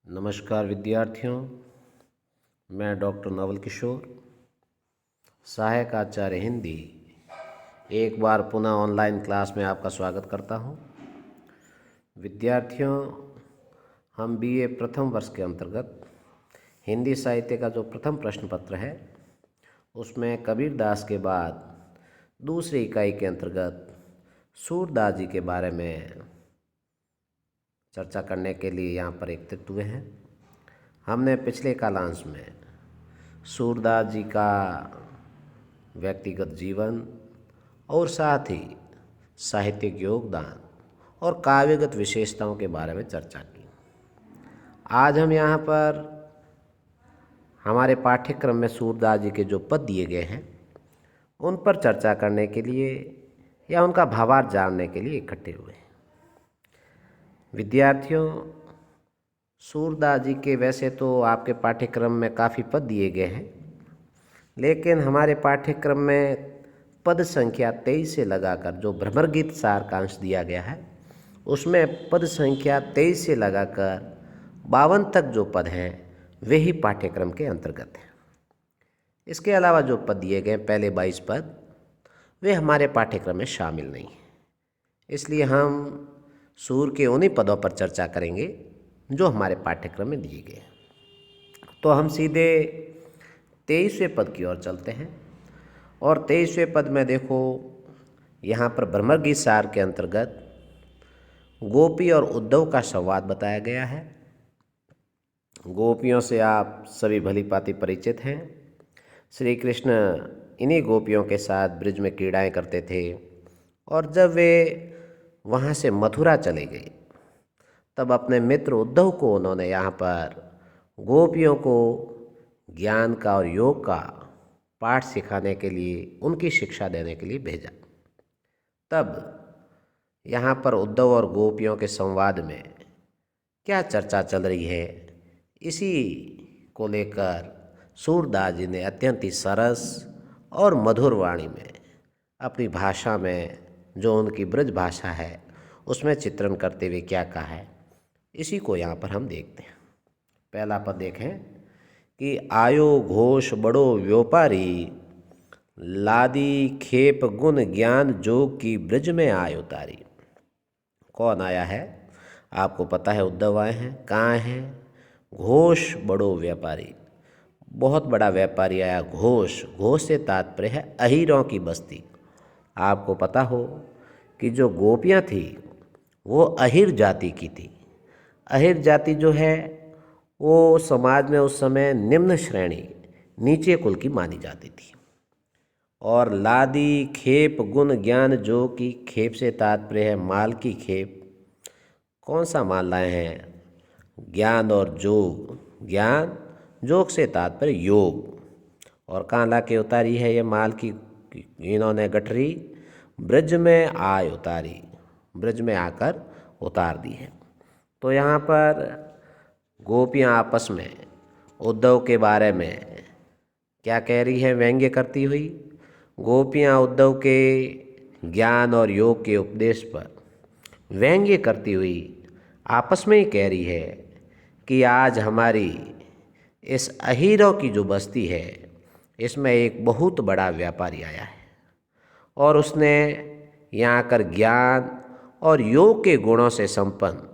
नमस्कार विद्यार्थियों, मैं डॉक्टर नवल किशोर, सहायक आचार्य हिंदी, एक बार पुनः ऑनलाइन क्लास में आपका स्वागत करता हूं। विद्यार्थियों, हम बीए प्रथम वर्ष के अंतर्गत हिंदी साहित्य का जो प्रथम प्रश्न पत्र है उसमें कबीरदास के बाद दूसरी इकाई के अंतर्गत सूरदास जी के बारे में चर्चा करने के लिए यहाँ पर एकत्रित हुए हैं। हमने पिछले कालांश में सूरदास जी का व्यक्तिगत जीवन और साथ ही साहित्यिक योगदान और काव्यगत विशेषताओं के बारे में चर्चा की। आज हम यहाँ पर हमारे पाठ्यक्रम में सूरदास जी के जो पद दिए गए हैं उन पर चर्चा करने के लिए या उनका भावार्थ जानने के लिए इकट्ठे हुए हैं। विद्यार्थियों, सूरदास जी के वैसे तो आपके पाठ्यक्रम में काफ़ी पद दिए गए हैं, लेकिन हमारे पाठ्यक्रम में पद संख्या 23 से लगाकर जो भ्रमर गीत सार का अंश दिया गया है उसमें पद संख्या 23 से लगाकर 52 तक जो पद हैं वे ही पाठ्यक्रम के अंतर्गत हैं। इसके अलावा जो पद दिए गए पहले 22 पद वे हमारे पाठ्यक्रम में शामिल नहीं हैं, इसलिए हम सूर के उन्हीं पदों पर चर्चा करेंगे जो हमारे पाठ्यक्रम में दिए गए। तो हम सीधे 23वें पद की ओर चलते हैं और 23वें पद में देखो, यहाँ पर भ्रमर गीत सार के अंतर्गत गोपी और उद्धव का संवाद बताया गया है। गोपियों से आप सभी भली भांति परिचित हैं। श्री कृष्ण इन्हीं गोपियों के साथ ब्रिज में क्रीड़ाएं करते थे और जब वे वहाँ से मथुरा चले गए तब अपने मित्र उद्धव को उन्होंने यहाँ पर गोपियों को ज्ञान का और योग का पाठ सिखाने के लिए, उनकी शिक्षा देने के लिए भेजा। तब यहाँ पर उद्धव और गोपियों के संवाद में क्या चर्चा चल रही है, इसी को लेकर सूरदास जी ने अत्यंत ही सरस और मधुर वाणी में अपनी भाषा में, जो उनकी ब्रज भाषा है, उसमें चित्रण करते हुए क्या कहा है, इसी को यहाँ पर हम देखते हैं। पहला पद देखें कि आयो घोष बड़ो व्यापारी, लादी खेप गुण ज्ञान जोग की ब्रज में आय उतारी। कौन आया है? आपको पता है, उद्धव आए हैं। कहाँ हैं? घोष बड़ो व्यापारी, बहुत बड़ा व्यापारी आया। घोष, घोष से तात्पर्य है अहीरों की बस्ती। आपको पता हो कि जो गोपियाँ थी वो अहिर जाति की थी। अहिर जाति जो है वो समाज में उस समय निम्न श्रेणी, नीचे कुल की मानी जाती थी। और लादी खेप गुण ज्ञान जो की, खेप से तात्पर्य है माल की खेप। कौन सा माल लाए हैं? ज्ञान और जोग। ज्ञान, जोग से तात्पर्य योग। और कहाँ ला के उतारी है ये माल की इन्होंने गठरी? ब्रज में आय उतारी, ब्रज में आकर उतार दी है। तो यहाँ पर गोपियाँ आपस में उद्धव के बारे में क्या कह रही है, व्यंग्य करती हुई? गोपियाँ उद्धव के ज्ञान और योग के उपदेश पर व्यंग्य करती हुई आपस में ही कह रही है कि आज हमारी इस अहीरों की जो बस्ती है इसमें एक बहुत बड़ा व्यापारी आया है और उसने यहाँ आकर ज्ञान और योग के गुणों से संपन्न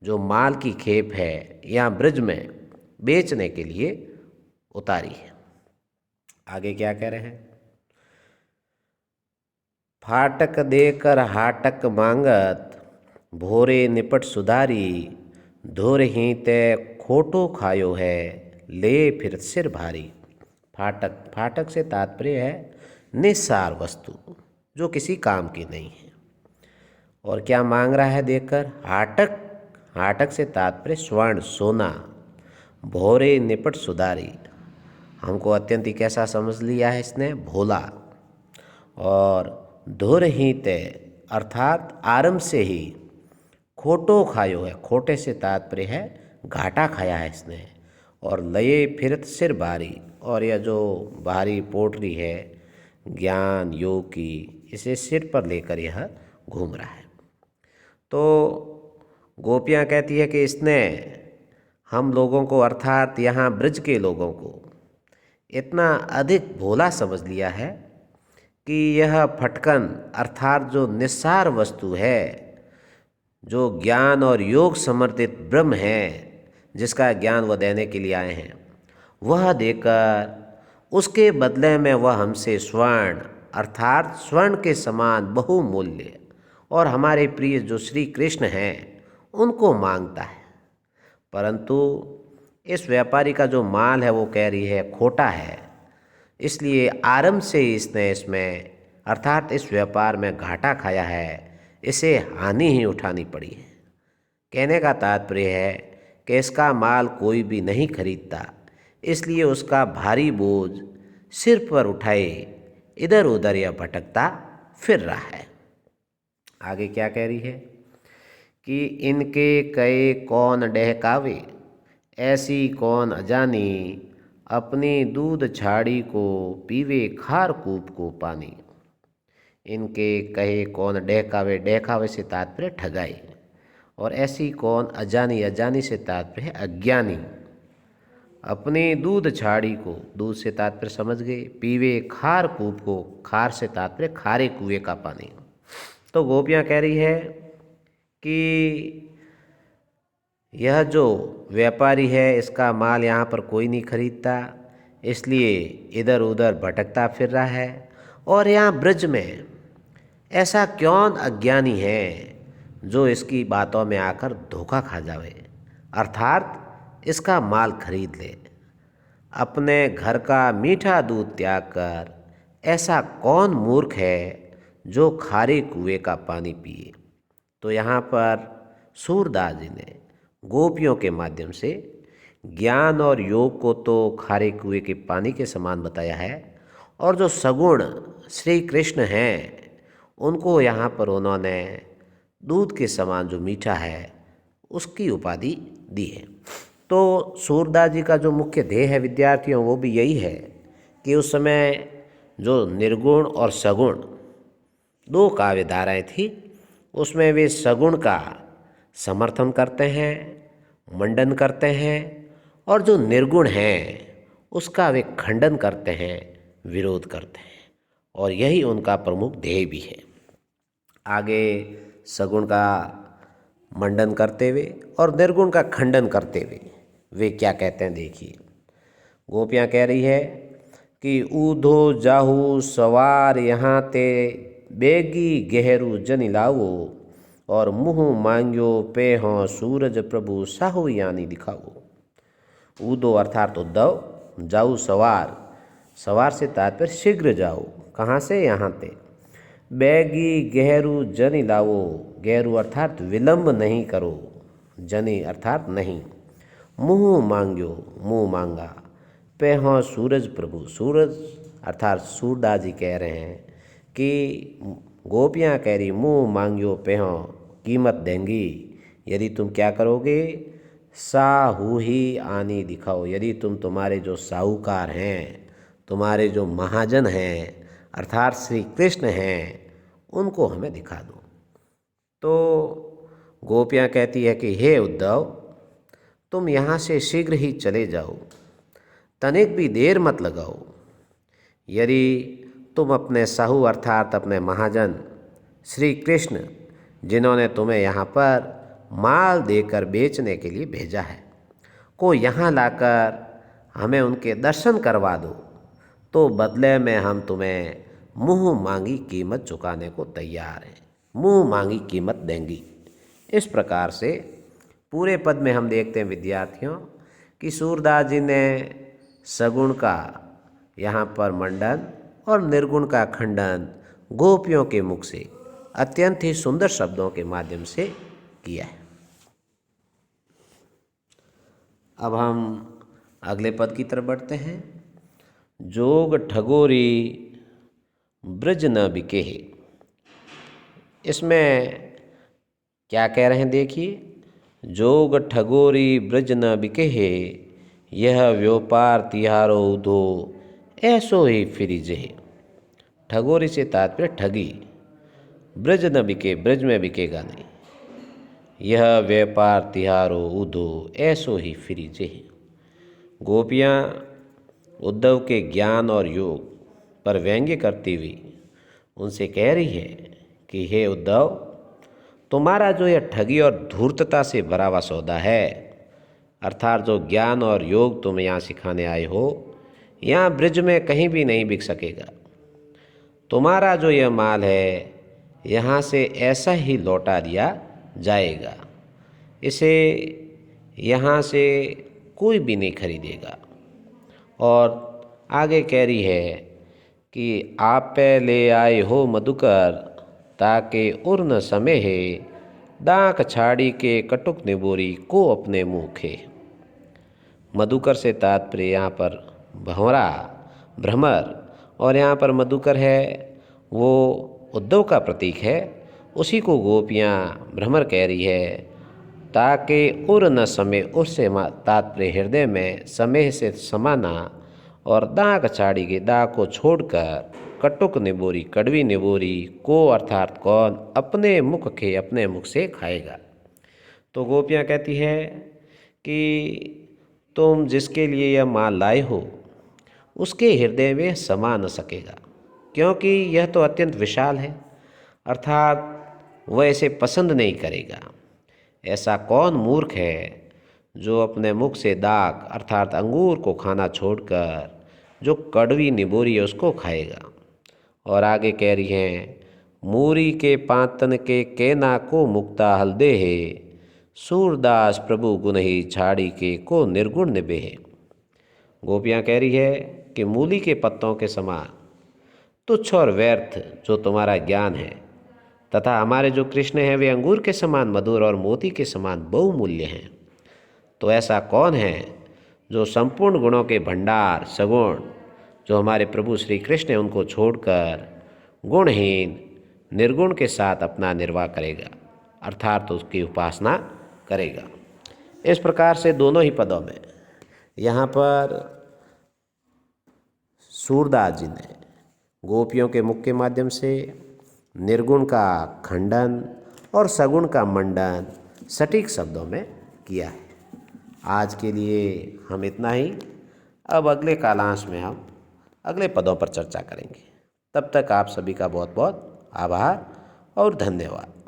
जो माल की खेप है यहाँ ब्रज में बेचने के लिए उतारी है। आगे क्या कह रहे हैं? फाटक देकर हाटक मांगत, भोरे निपट सुधारी, धुर ही ते खोटो खायो है, ले फिर सिर भारी। फाटक, फाटक से तात्पर्य है निस्सार वस्तु, जो किसी काम की नहीं है। और क्या मांग रहा है देखकर? हाटक, हाटक से तात्पर्य स्वर्ण, सोना। भोरे निपट सुधारी, हमको अत्यंत ही कैसा समझ लिया है इसने? भोला। और धुर ही ते अर्थात आरंभ से ही, खोटो खायो है, खोटे से तात्पर्य है घाटा खाया है इसने। और लये फिरत सिर भारी, और यह जो भारी पोटरी है ज्ञान योग की, इसे सिर पर लेकर यह घूम रहा है। तो गोपियाँ कहती है कि इसने हम लोगों को अर्थात यहाँ ब्रज के लोगों को इतना अधिक भोला समझ लिया है कि यह फटकन अर्थात जो निस्सार वस्तु है, जो ज्ञान और योग समर्थित ब्रह्म है, जिसका ज्ञान वह देने के लिए आए हैं, वह देकर उसके बदले में वह हमसे स्वर्ण अर्थात स्वर्ण के समान बहुमूल्य और हमारे प्रिय जो श्री कृष्ण हैं उनको मांगता है। परंतु इस व्यापारी का जो माल है वो कह रही है खोटा है, इसलिए आरंभ से ही इसने इसमें अर्थात इस व्यापार में घाटा खाया है, इसे हानि ही उठानी पड़ी है। कहने का तात्पर्य है कि इसका माल कोई भी नहीं खरीदता, इसलिए उसका भारी बोझ सिर पर उठाए इधर उधर यह भटकता फिर रहा है। आगे क्या कह रही है कि इनके कए कौन डहकावे, ऐसी कौन अजानी, अपनी दूध छाड़ी को पीवे खार कूप को पानी। इनके कहे कौन डहकावे, डहकावे से तात्पर्य ठगाई, और ऐसी कौन अजानी, अजानी से तात्पर्य अज्ञानी। अपनी दूध छाड़ी को, दूध से तात्पर्य समझ गए, पीवे खार कूप को, खार से तात्पर्य खारे कुएं का पानी। तो गोपियाँ कह रही है कि यह जो व्यापारी है इसका माल यहाँ पर कोई नहीं खरीदता, इसलिए इधर उधर भटकता फिर रहा है। और यहाँ ब्रज में ऐसा कौन अज्ञानी है जो इसकी बातों में आकर धोखा खा जावे, अर्थात इसका माल खरीद ले। अपने घर का मीठा दूध त्याग कर ऐसा कौन मूर्ख है जो खारे कुएं का पानी पिए। तो यहाँ पर सूरदास जी ने गोपियों के माध्यम से ज्ञान और योग को तो खारे कुएं के पानी के समान बताया है, और जो सगुण श्री कृष्ण हैं उनको यहाँ पर उन्होंने दूध के समान जो मीठा है उसकी उपाधि दी है। तो सूरदास जी का जो मुख्य ध्येय है विद्यार्थियों, वो भी यही है कि उस समय जो निर्गुण और सगुण दो काव्य धाराएँ थी, उसमें वे सगुण का समर्थन करते हैं, मंडन करते हैं, और जो निर्गुण हैं उसका वे खंडन करते हैं, विरोध करते हैं, और यही उनका प्रमुख ध्येय भी है। आगे सगुण का मंडन करते हुए और निर्गुण का खंडन करते हुए वे क्या कहते हैं देखिए। गोपियाँ कह रही है कि ऊधो जाहू सवार यहाँ ते, बेगी गहरू जनि लावो, और मुँह मांग्यो पे हों सूरज प्रभु साहु यानी दिखाओ। ऊधो अर्थात उद्धव, जाऊ सवार, सवार से तात्पर्य शीघ्र जाओ, कहाँ से, यहाँ ते। बैगी गहरू जनि लावो, गहरू अर्थात विलंब नहीं करो, जनि अर्थात नहीं। मुँह मांग्यो, मुँह मांगा। पे हों सूरज प्रभु, सूरज अर्थात सूरदास जी कह रहे हैं कि गोपियाँ कह रही मुँह मांग्यो पे हों, कीमत देंगी यदि तुम क्या करोगे, साहू ही आनी दिखाओ, यदि तुम्हारे जो साहूकार हैं, तुम्हारे जो महाजन हैं अर्थात श्री कृष्ण हैं, उनको हमें दिखा दो। तो गोपियाँ कहती है कि हे उद्धव, तुम यहाँ से शीघ्र ही चले जाओ, तनिक भी देर मत लगाओ। यदि तुम अपने साहू अर्थात अपने महाजन श्री कृष्ण, जिन्होंने तुम्हें यहाँ पर माल देकर बेचने के लिए भेजा है, को यहाँ लाकर हमें उनके दर्शन करवा दो, तो बदले में हम तुम्हें मुँह मांगी कीमत चुकाने को तैयार हैं, मुँह मांगी कीमत देंगी। इस प्रकार से पूरे पद में हम देखते हैं विद्यार्थियों कि सूरदास जी ने सगुण का यहाँ पर मंडन और निर्गुण का खंडन गोपियों के मुख से अत्यंत ही सुंदर शब्दों के माध्यम से किया है। अब हम अगले पद की तरफ बढ़ते हैं। जोग ठगोरी ब्रज न बिके। इसमें क्या कह रहे हैं देखिए। जोग ठगोरी ब्रज न बिके, यह व्यापार तिहारो उधो, ऐसो ही फिरी जहे। ठगोरी से तात्पर्य ठगी। ब्रज न बिके, ब्रज में बिकेगा नहीं। यह व्यापार तिहारो उदो ऐसो ही फिरी जेहि। गोपियाँ उद्धव के ज्ञान और योग पर व्यंग्य करती हुई उनसे कह रही है कि हे उद्धव, तुम्हारा जो यह ठगी और धूर्तता से भरा हुआ सौदा है, अर्थात जो ज्ञान और योग तुम यहाँ सिखाने आए हो, यहाँ ब्रिज में कहीं भी नहीं बिक सकेगा। तुम्हारा जो यह माल है यहाँ से ऐसा ही लौटा दिया जाएगा, इसे यहाँ से कोई भी नहीं खरीदेगा। और आगे कह रही है कि आप ले आए हो मधुकर, ताके उर न समय है, दाक छाड़ी के कटुक निबोरी को अपने मुँह खे। मधुकर से तात्पर्य यहाँ पर भंवरा, भ्रमर, और यहाँ पर मधुकर है वो उद्धव का प्रतीक है, उसी को गोपियाँ भ्रमर कह रही है। ताकि उर न समय, उससे तात्पर्य हृदय में, समय से समाना, और दाग छाड़ी के दाग को छोड़कर, कटुक निबोरी, कड़वी निबोरी, को अर्थात कौन, अपने मुख के, अपने मुख से खाएगा। तो गोपियाँ कहती है कि तुम जिसके लिए यह माल लाए हो उसके हृदय में समा न सकेगा, क्योंकि यह तो अत्यंत विशाल है, अर्थात वह इसे पसंद नहीं करेगा। ऐसा कौन मूर्ख है जो अपने मुख से दाग अर्थात अंगूर को खाना छोड़कर जो कड़वी निबोरी है उसको खाएगा। और आगे कह रही हैं, मूरी के पातन के केना को मुक्ता हल्दे है, सूरदास प्रभु गुण ही छाड़ी के को निर्गुण निबेहे। गोपियाँ कह रही है कि मूली के पत्तों के समान तुच्छ और व्यर्थ जो तुम्हारा ज्ञान है, तथा हमारे जो कृष्ण हैं वे अंगूर के समान मधुर और मोती के समान बहुमूल्य हैं। तो ऐसा कौन है जो संपूर्ण गुणों के भंडार सगुण जो हमारे प्रभु श्री कृष्ण हैं उनको छोड़कर गुणहीन निर्गुण के साथ अपना निर्वाह करेगा, अर्थात तो उसकी उपासना करेगा। इस प्रकार से दोनों ही पदों में यहाँ पर सूरदास जी ने गोपियों के मुख के माध्यम से निर्गुण का खंडन और सगुण का मंडन सटीक शब्दों में किया है। आज के लिए हम इतना ही। अब अगले कालांश में हम अगले पदों पर चर्चा करेंगे। तब तक आप सभी का बहुत बहुत आभार और धन्यवाद।